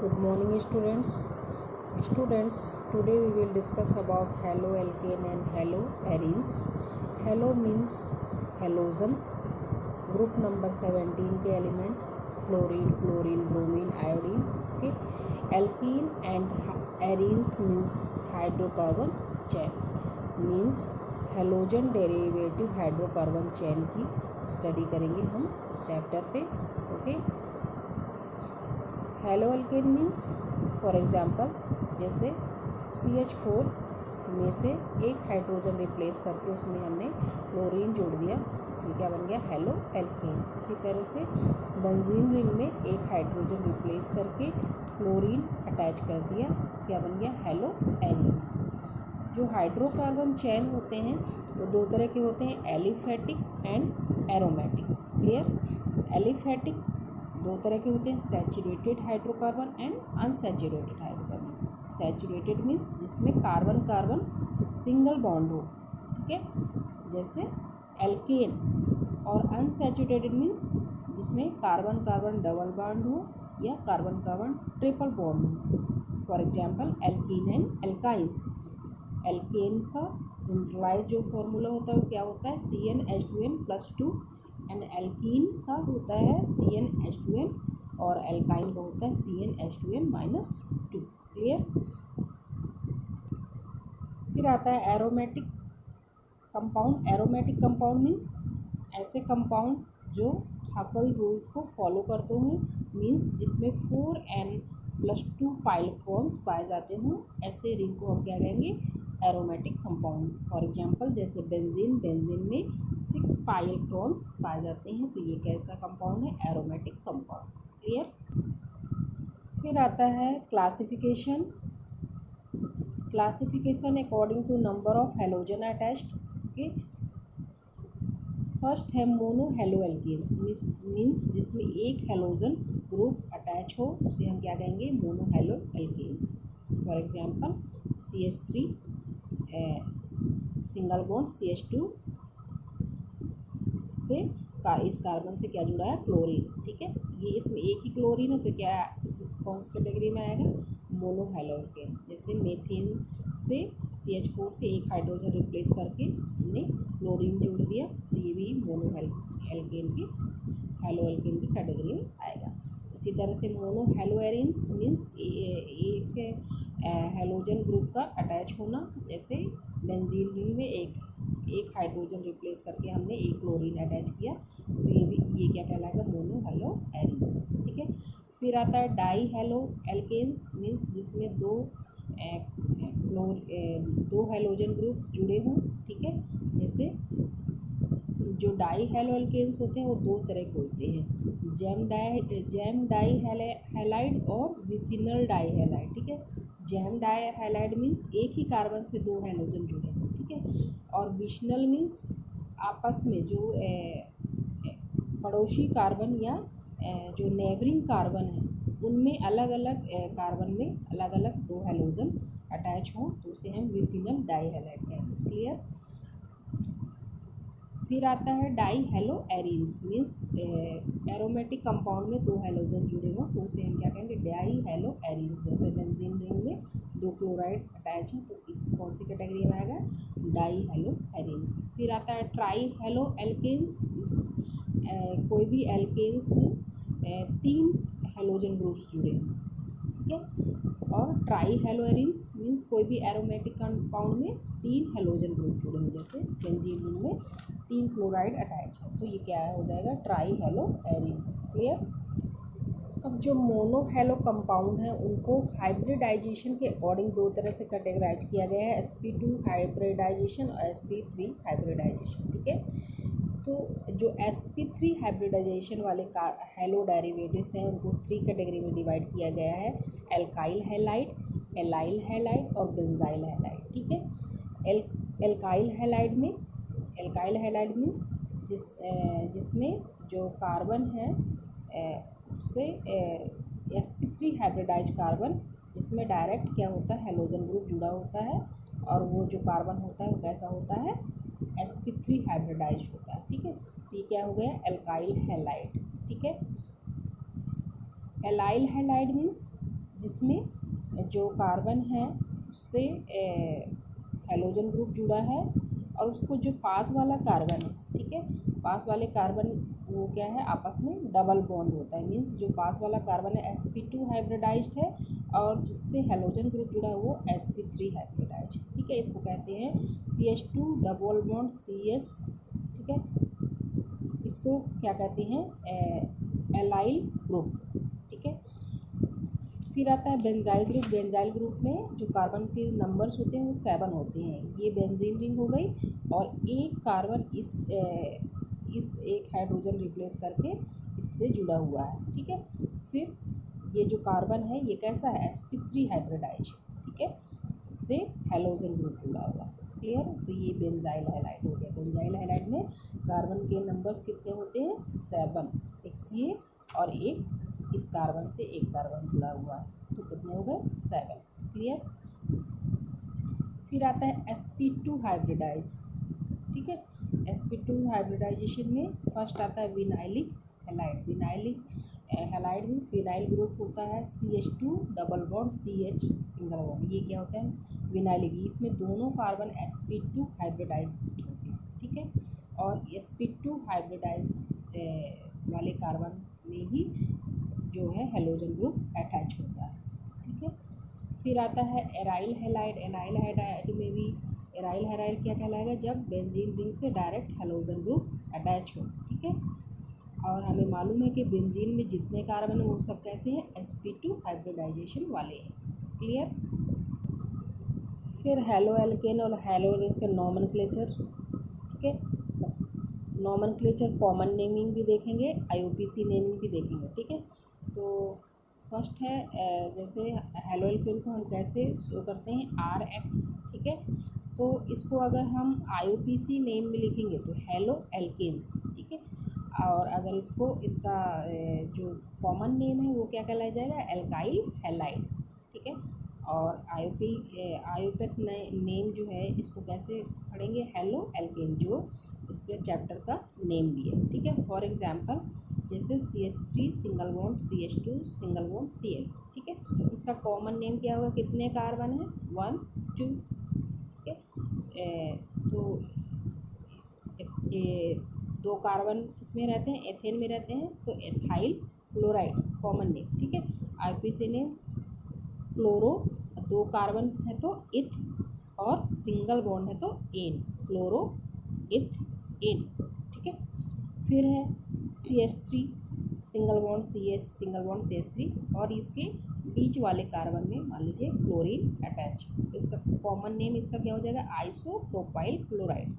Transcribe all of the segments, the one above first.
Good morning, students. Today we will discuss about haloalkane and haloarenes. Halo means halogen. Group number 17 के element chlorine, chlorine, bromine, iodine. Okay. Alkene and arenes means hydrocarbon chain. Means halogen derivative hydrocarbon chain की study करेंगे हम इस chapter पे. Okay. हेलोअल्केन means for example जैसे CH4 में से एक हाइड्रोजन रिप्लेस करके उसमें हमने क्लोरीन जोड़ दिया, ये क्या बन गया? हेलोअल्केन. इसी तरह से बेंजीन रिंग में एक हाइड्रोजन रिप्लेस करके क्लोरीन अटैच कर दिया, क्या बन गया? हेलोएरीन्स. जो हाइड्रोकार्बन चेन होते हैं वो दो तरह के होते हैं, aliphatic and aromatic. Clear? Aliphatic दो तरह के होते हैं, saturated hydrocarbon and unsaturated hydrocarbon. Saturated means जिसमें कार्बन कार्बन सिंगल बॉन्ड हो, ठीक है, जैसे एल्केन. और अनसैचुरेटेड मीन्स जिसमें कार्बन कार्बन डबल बॉन्ड हो या कार्बन कार्बन ट्रिपल बॉन्ड हो. For example alkene and alkynes. Alkane का जनरलाइज जो फॉर्मूला होता है वो क्या होता है? CnH2n+2. एंड एल्कीन का होता है CnH2n और एल्काइन का होता है CnH2n-2. क्लियर? फिर आता है aromatic compound. Aromatic compound means ऐसे कंपाउंड जो हकल रूल्स को फॉलो करते हों, मीन्स जिसमें 4n+2 पाइलेक्ट्रॉन्स पाए जाते हों, ऐसे रिंग को हम क्या कहेंगे? Aromatic compound. फॉर एग्जांपल जैसे बेंजीन में 6 पाइलेक्ट्रॉन्स पाए जाते हैं, तो ये कैसा कंपाउंड है? Aromatic compound. क्लियर? फिर आता है classification. Classification according to number of halogen attached. Okay. First है मोनो हेलोएल्केन्स. मीन्स जिसमें एक हेलोजन ग्रुप अटैच हो उसे हम क्या कहेंगे? Mono haloalkanes. For example CH3 single bond CH2 से इस कार्बन से क्या जुड़ा है? क्लोरीन. ठीक है, ये इसमें एक ही क्लोरीन है तो क्या कौन सी कैटेगरी में आएगा? Mono haloalkane. जैसे मेथेन से CH4 से एक हाइड्रोजन रिप्लेस करके हमने क्लोरीन जोड़ दिया, तो ये भी मोनो हेलोएल्केन की कैटेगरी में आएगा. इसी तरह से मोनो हेलोएरीन्स मीन्स एक हेलोजन ग्रुप का अटैच होना, जैसे बेंजीन रिंग में एक हाइड्रोजन रिप्लेस करके हमने एक क्लोरीन अटैच किया, तो ये क्या कहलाएगा? Mono haloarenes. ठीक है. फिर आता है डाई हेलोएल्केन्स. मीन्स जिसमें दो हेलोजन ग्रुप जुड़े हों. ठीक है, जैसे जो डाई हेलोएल्केन्स होते हैं वो दो तरह के होते हैं, जैम डाई हैलाइड और विसिनल डाई हैलाइड. ठीक है, जैम डाई हैलाइड मीन्स एक ही कार्बन से दो हेलोजन जुड़े हैं. ठीक है, और विसिनल मीन्स आपस में जो पड़ोसी कार्बन या जो नेबरिंग कार्बन है उनमें अलग अलग कार्बन में अलग अलग दो हेलोजन अटैच हों, तो उसे हम विसिनल डाई हैलाइड कहेंगे. क्लियर? फिर आता है dihaloarenes. Means aromatic compound में दो हेलोजन जुड़े हों तो उसे हम क्या कहेंगे? Dihaloarenes. जैसे बेंजीन रिंग में दो क्लोराइड अटैच है तो इस कौन सी कैटेगरी में आएगा? Dihaloarenes. फिर आता है ट्राई हेलोएल्केन्स. कोई भी एल्केन्स में 3 हेलोजन ग्रुप्स जुड़े हैं. ठीक है, और ट्राई हेलोएरीन्स मीन्स कोई भी एरोमेटिक कंपाउंड में 3 हेलोजन ग्रुप जुड़े हैं, जैसे बेंजीन रिंग में 3 क्लोराइड अटैच है, तो ये क्या हो जाएगा? Try haloarenes. क्लियर? अब जो मोनो हेलो कंपाउंड है उनको हाइब्रिडाइजेशन के अकॉर्डिंग दो तरह से कैटेगराइज किया गया है, sp2 हाइब्रिडाइजेशन और sp3 हाइब्रिडाइजेशन. ठीक है, तो जो sp3 हाइब्रिडाइजेशन वाले हेलो डेरिवेटिव्स हैं उनको 3 कैटेगरी में डिवाइड किया गया है, एल्काइल हैलाइड, एलाइल हैलाइड और बेंजाइल हैलाइड. ठीक है, एल्काइल हैलाइड मीन्स जिसमें जो कार्बन है उससे sp3 हाइब्रिडाइज कार्बन जिसमें डायरेक्ट क्या होता है? हेलोजन ग्रुप जुड़ा होता है, और वो जो कार्बन होता है वो कैसा होता है? sp3 हाइब्रिडाइज होता है. ठीक है, तो ये क्या हो गया? Alkyl halide. ठीक है. एलाइल हैलाइड मीन्स जिसमें जो कार्बन है उससे हेलोजन ग्रुप जुड़ा है और उसको जो पास वाला कार्बन है, ठीक है, पास वाले कार्बन वो क्या है, आपस में डबल बॉन्ड होता है। मीन्स जो पास वाला कार्बन है sp2 हाइब्रिडाइज्ड है और जिससे हेलोजन ग्रुप जुड़ा है वो sp3 हाइब्रिडाइज्ड, ठीक है। इसको कहते हैं CH2 डबल बॉन्ड CH, ठीक है। इसको क्या कहते हैं, एलाइल ग्रुप, ठीक है। फिर आता है बेंजाइल ग्रुप। बेंजाइल ग्रुप में जो कार्बन के नंबर्स होते हैं वो 7 होते हैं। ये बेंजीन रिंग हो गई और एक कार्बन इस एक हाइड्रोजन रिप्लेस करके इससे जुड़ा हुआ है, ठीक है। फिर ये जो कार्बन है ये कैसा है, sp3 हाइब्रिडाइज, ठीक है, इससे हेलोजन ग्रुप जुड़ा हुआ है। क्लियर। तो ये बेंजाइल हैलाइड हो गया। बेंजाइल हैलाइड में कार्बन के नंबर्स कितने होते हैं, 7, 6 ये और एक इस कार्बन से एक कार्बन जुड़ा हुआ है, तो कितने हो गए, 7। क्लियर। फिर आता है sp2 हाइब्रिडाइज, ठीक है। sp2 हाइब्रिडाइजेशन में फर्स्ट आता है vinylic halide. Vinylic halide means vinyl group होता है CH2 double bond CH single bond. ये क्या होता है, विनाइलिक। इसमें दोनों कार्बन sp2 हाइब्रिडाइज होते हैं, ठीक है। और sp2 हाइब्रिडाइज वाले कार्बन में ही जो है हेलोजन ग्रुप अटैच होता है, ठीक है। फिर आता है एराइल हैलाइड। एराइल हैलाइड में भी एराइल हैलाइड क्या कहलाएगा, जब बेंजीन रिंग से डायरेक्ट हेलोजन ग्रुप अटैच हो, ठीक है। और हमें मालूम है कि बेंजीन में जितने कार्बन हैं वो सब कैसे हैं, sp2 हाइब्रिडाइजेशन वाले हैं। क्लियर। फिर हेलो एल्केन और हेलो एरेंज का नॉमेनक्लेचर, ठीक है। नॉमेनक्लेचर कॉमन नेमिंग भी देखेंगे, IUPAC नेमिंग भी देखेंगे, ठीक है। तो फर्स्ट है जैसे हेलो एल्केन को हम कैसे शो करते हैं, RX, ठीक है। तो इसको अगर हम IUPAC नेम में लिखेंगे तो हेलो एल्केन्स, ठीक है। और अगर इसको इसका जो कॉमन नेम है वो क्या कहलाया जाएगा, एल्काइल हैलाइड, ठीक है। और आयोपेक नेम जो है इसको कैसे पढ़ेंगे, हेलो एल्केन, जो इसके चैप्टर का नेम भी है, ठीक है। फॉर एग्जांपल जैसे CH3 single bond CH2 single bond Cl, ठीक है। इसका कॉमन नेम क्या होगा, कितने कार्बन है, 1 2, ठीक है। तो दो कार्बन इसमें रहते हैं, एथेन में रहते हैं, तो एथाइल क्लोराइड कॉमन नेम, ठीक है। IUPAC नेम क्लोरो, दो कार्बन है तो इथ और सिंगल बॉन्ड है तो एन, क्लोरो इथ एन, ठीक है। फिर है CH3 single bond CH single bond CH3 और इसके बीच वाले कार्बन में मान लीजिए क्लोरीन अटैच, तो इसका कॉमन नेम इसका क्या हो जाएगा, आइसोप्रोपाइल क्लोराइड,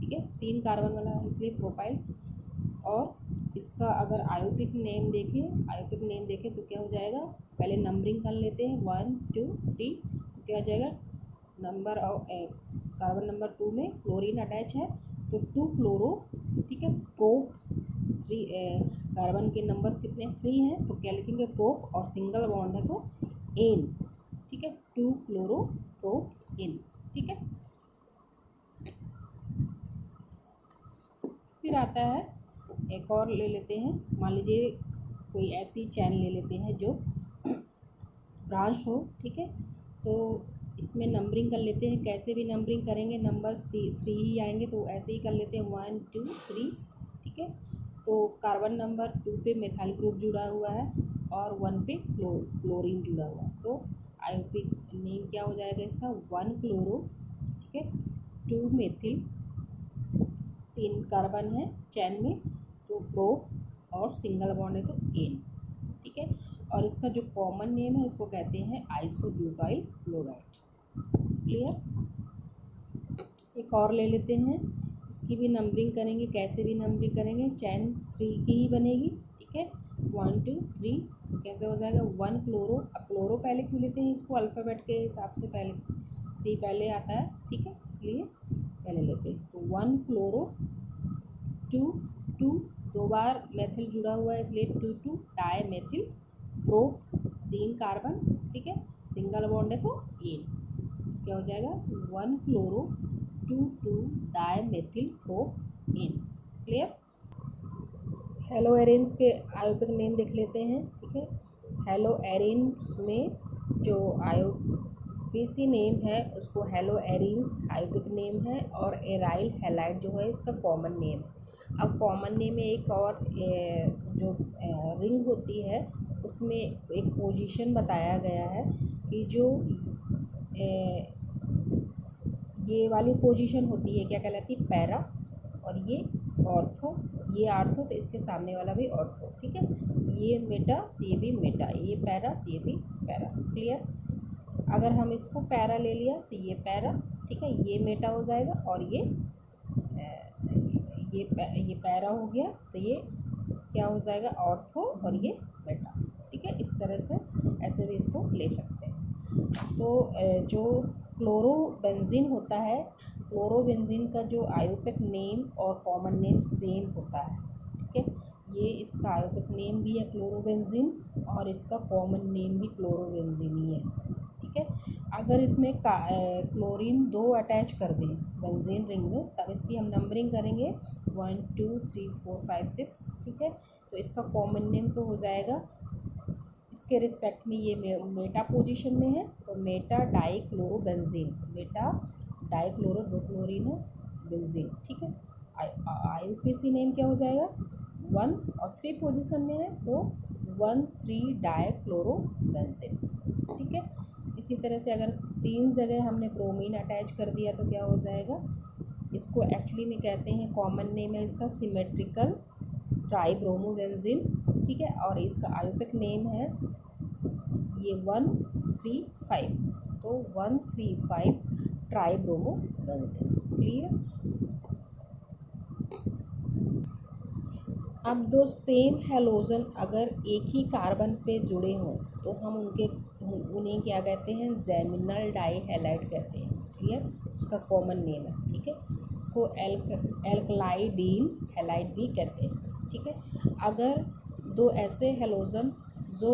ठीक है। 3 कार्बन वाला इसलिए प्रोपाइल। और इसका अगर आयोपिक नेम देखें तो क्या हो जाएगा, पहले नंबरिंग कर लेते हैं 1 2 3, तो क्या हो जाएगा, नंबर ऑफ कार्बन नंबर 2 में क्लोरीन अटैच है तो 2 क्लोरो, ठीक है। प्रोप 3 कार्बन के नंबर्स कितने 3 हैं तो क्या लिखेंगे, प्रोप, और सिंगल बॉन्ड है तो एन, ठीक है, 2 क्लोरो प्रोप एन, ठीक है। फिर आता है एक और ले लेते हैं, मान लीजिए कोई ऐसी चैन ले लेते हैं जो ब्रांच हो, ठीक है। तो इसमें नंबरिंग कर लेते हैं, कैसे भी नंबरिंग करेंगे नंबर्स 3 ही आएंगे, तो ऐसे ही कर लेते हैं 1 2 3, ठीक है। तो कार्बन नंबर 2 पे मेथाइल ग्रुप जुड़ा हुआ है और 1 पे क्लोरीन जुड़ा हुआ है, तो आयोपिक नेम क्या हो जाएगा इसका, 1 क्लोरो, ठीक है, 2 मेथिल, 3 कार्बन है चैन में तो प्रोप और सिंगल बॉन्ड है तो एन, ठीक है। और इसका जो कॉमन नेम है इसको कहते हैं आइसोब्यूटाइल क्लोराइड। क्लियर। एक और ले लेते हैं, इसकी भी नंबरिंग करेंगे, कैसे भी नंबरिंग करेंगे, चैन 3 की ही बनेगी, ठीक है। 1 2 3, तो कैसे हो जाएगा, 1 क्लोरो। अब क्लोरो पहले क्यों लेते हैं इसको, अल्फ़ाबेट के हिसाब से पहले सी पहले आता है, ठीक है, इसलिए पहले लेते हैं। तो 1 क्लोरो 2 2, 2 बार मेथिल जुड़ा हुआ है इसलिए 2 2 डाई मेथिल प्रोप, 3 कार्बन, ठीक है, सिंगल बॉन्ड है तो एन, क्या हो जाएगा 1 chloro 2 2 dimethyl propane. Clear. Haloarenes के आयोपिक नेम देख लेते हैं, ठीक है। हेलो एरिन्स में जो आईयूपीएसी नेम है उसको हेलो एरिन्स आईयूपिक नेम है, और एराइल हैलाइड जो है इसका कॉमन नेम है। अब कॉमन नेम में एक और जो रिंग होती है उसमें एक पोजीशन बताया गया है कि जो ये वाली पोजीशन होती है क्या कहलाती है, पैरा, और ये ऑर्थो, ये आर्थो, तो इसके सामने वाला भी ऑर्थो। ठीक है, ये मेटा तो ये भी मेटा, ये पैरा तो ये भी पैरा। क्लियर। अगर हम इसको पैरा ले लिया तो ये पैरा, ठीक है, ये मेटा हो जाएगा, और ये पैरा हो गया, तो ये क्या हो जाएगा, ऑर्थो, और ये मेटा। ठीक है, इस तरह से ऐसे भी इसको ले सकते हैं। तो जो क्लोरोबेंजीन होता है, क्लोरोबेंजीन का जो आईयूपिक नेम और कॉमन नेम सेम होता है। ठीक है, ये इसका आईयूपिक नेम भी है क्लोरोबेंजीन, और इसका कॉमन नेम भी क्लोरोबेंजीन ही है। ठीक है, अगर इसमें क्लोरीन 2 अटैच कर दें बेंजीन रिंग में, तब इसकी हम नंबरिंग करेंगे 1 2 3 4 5 6। ठीक है, तो इसका कॉमन नेम तो हो जाएगा, इसके रिस्पेक्ट में ये मेटा पोजीशन में है, तो Meta dichlorobenzene, Meta dichloro, 2 chlorine है, बेंजीन। ठीक है, आईयूपीएसी नेम क्या हो जाएगा, 1 और 3 पोजीशन में है तो 1 3 डाइक्लोरोबेंजीन। ठीक है, इसी तरह से अगर 3 जगह हमने ब्रोमीन अटैच कर दिया तो क्या हो जाएगा, इसको एक्चुअली में कहते हैं, कॉमन नेम है इसका सिमेट्रिकल ट्राइब्रोमोबेंजीन। ठीक है, और इसका आईयूपिक नेम है ये 1 3 5, तो 1 3 5 ट्राइब्रोमोबेंजीन। क्लियर। अब दो सेम हैलोजन अगर एक ही कार्बन पे जुड़े हों तो हम उन्हें क्या कहते हैं, जेमिनल डाइहैलाइड कहते हैं। क्लियर, उसका कॉमन नेम है। ठीक है, इसको एल्कलाइडीन हैलाइड भी कहते हैं। ठीक है, अगर दो ऐसे हैलोजन जो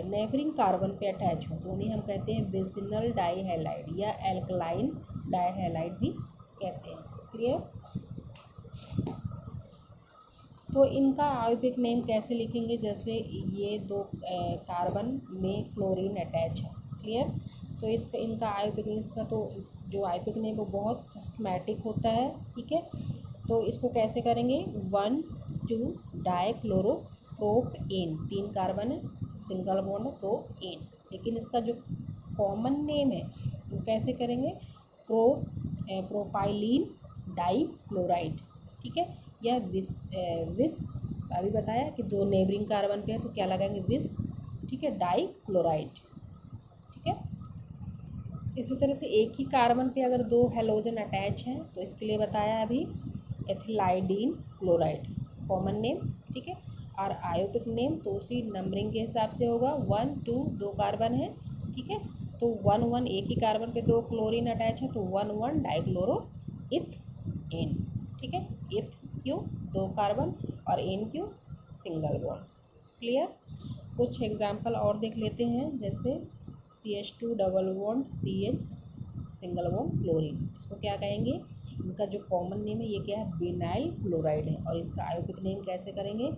नेबरिंग कार्बन पे अटैच हो तो उन्हें हम कहते हैं बेसिनल डाइहैलाइड या एल्कलाइन डाइहैलाइड भी कहते हैं। क्लियर। तो इनका आईयूपिक नेम कैसे लिखेंगे, जैसे ये 2 कार्बन में क्लोरीन अटैच है। क्लियर, तो इसका इनका आईयूपिक नेम, इसका तो जो आईयूपिक नेम वो बहुत सिस्टमैटिक होता है। ठीक है, तो इसको कैसे करेंगे, 1 2 डाइक्लोरो प्रोपेन, 3 कार्बन है, सिंगल बॉन्ड है, प्रोपेन। लेकिन इसका जो कॉमन नेम है वो कैसे करेंगे, प्रोपाइलीन डाइक्लोराइड। ठीक है, या विस अभी बताया कि 2 नेबरिंग कार्बन पे है तो क्या लगाएंगे, विस। ठीक है, डाइक्लोराइड। ठीक है, इसी तरह से एक ही कार्बन पे अगर 2 हैलोजन अटैच हैं तो इसके लिए बताया अभी एथिलाइडीन क्लोराइड, कॉमन नेम। ठीक है, और आईयूपिक नेम तो उसी नंबरिंग के हिसाब से होगा, 1 2 2 कार्बन है। ठीक है, तो 1 1 एक ही कार्बन पे 2 क्लोरीन अटैच है तो 1 1 डाइक्लोरो इथेन। ठीक है, इथ क्यों, 2 कार्बन, और एन क्यों, सिंगल बॉन्ड। क्लियर। कुछ एग्जाम्पल और देख लेते हैं, जैसे CH2 double bond CH single bond chlorine, इसको क्या कहेंगे, इनका जो कॉमन नेम है ये क्या है, बेनाइल क्लोराइड है, और इसका आईयूपिक नेम कैसे करेंगे,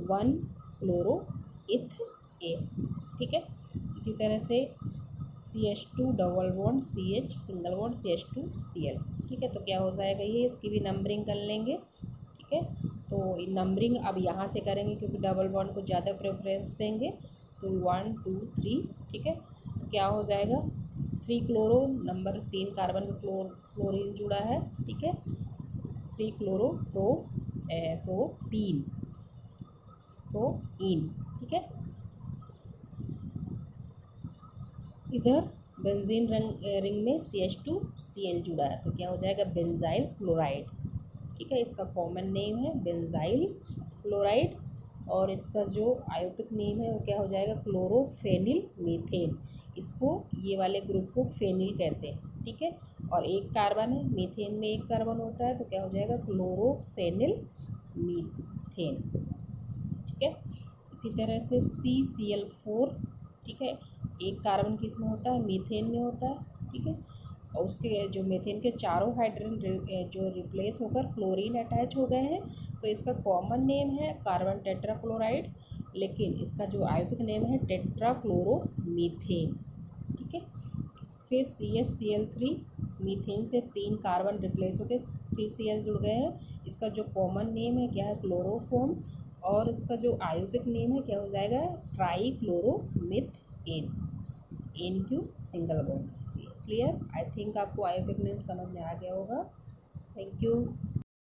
1 क्लोरो इथ ए। ठीक है, इसी तरह से CH2 double bond CH single bond CH2Cl। ठीक है, तो क्या हो जाएगा ये, इसकी भी नंबरिंग कर लेंगे। ठीक है, तो नंबरिंग अब यहाँ से करेंगे क्योंकि डबल बॉन्ड को ज़्यादा प्रेफरेंस देंगे, तो 1 2 3। ठीक है, तो क्या हो जाएगा, 3 क्लोरो, नंबर 3 कार्बन का क्लोरीन जुड़ा है। ठीक है, 3 क्लोरो प्रोपीन। ठीक है, इधर बेंजीन रिंग में CH2Cl जुड़ा है तो क्या हो जाएगा, बेंजाइल क्लोराइड। ठीक है, इसका कॉमन नेम है बेंजाइल क्लोराइड, और इसका जो आईयूपिक नेम है वो क्या हो जाएगा, क्लोरोफेनिल मीथेन। इसको ये वाले ग्रुप को फेनिल कहते हैं। ठीक है, और एक कार्बन है, मीथेन में एक कार्बन होता है तो क्या हो जाएगा, क्लोरोफेनिल मीथेन। ठीक है, इसी तरह से CCl4। ठीक है, एक कार्बन किसमें होता है, मीथेन में होता है। ठीक है, और उसके जो मीथेन के चारों हाइड्रोजन जो रिप्लेस होकर क्लोरीन अटैच हो गए हैं तो इसका कॉमन नेम है कार्बन टेट्राक्लोराइड, लेकिन इसका जो आयोगिक नेम है टेट्राक्लोरोमीथेन। ठीक है। फिर CH Cl3, मीथेन से 3 कार्बन रिप्लेस होकर 3Cl जुड़ गए हैं। इसका जो कॉमन नेम है क्या है, क्लोरोफॉर्म, और इसका जो आयोगिक नेम है क्या हो जाएगा, trichloromethane. N Q single bond. Clear. I think आपको आयोगिक नेम समझ में आ गया होगा। Thank you.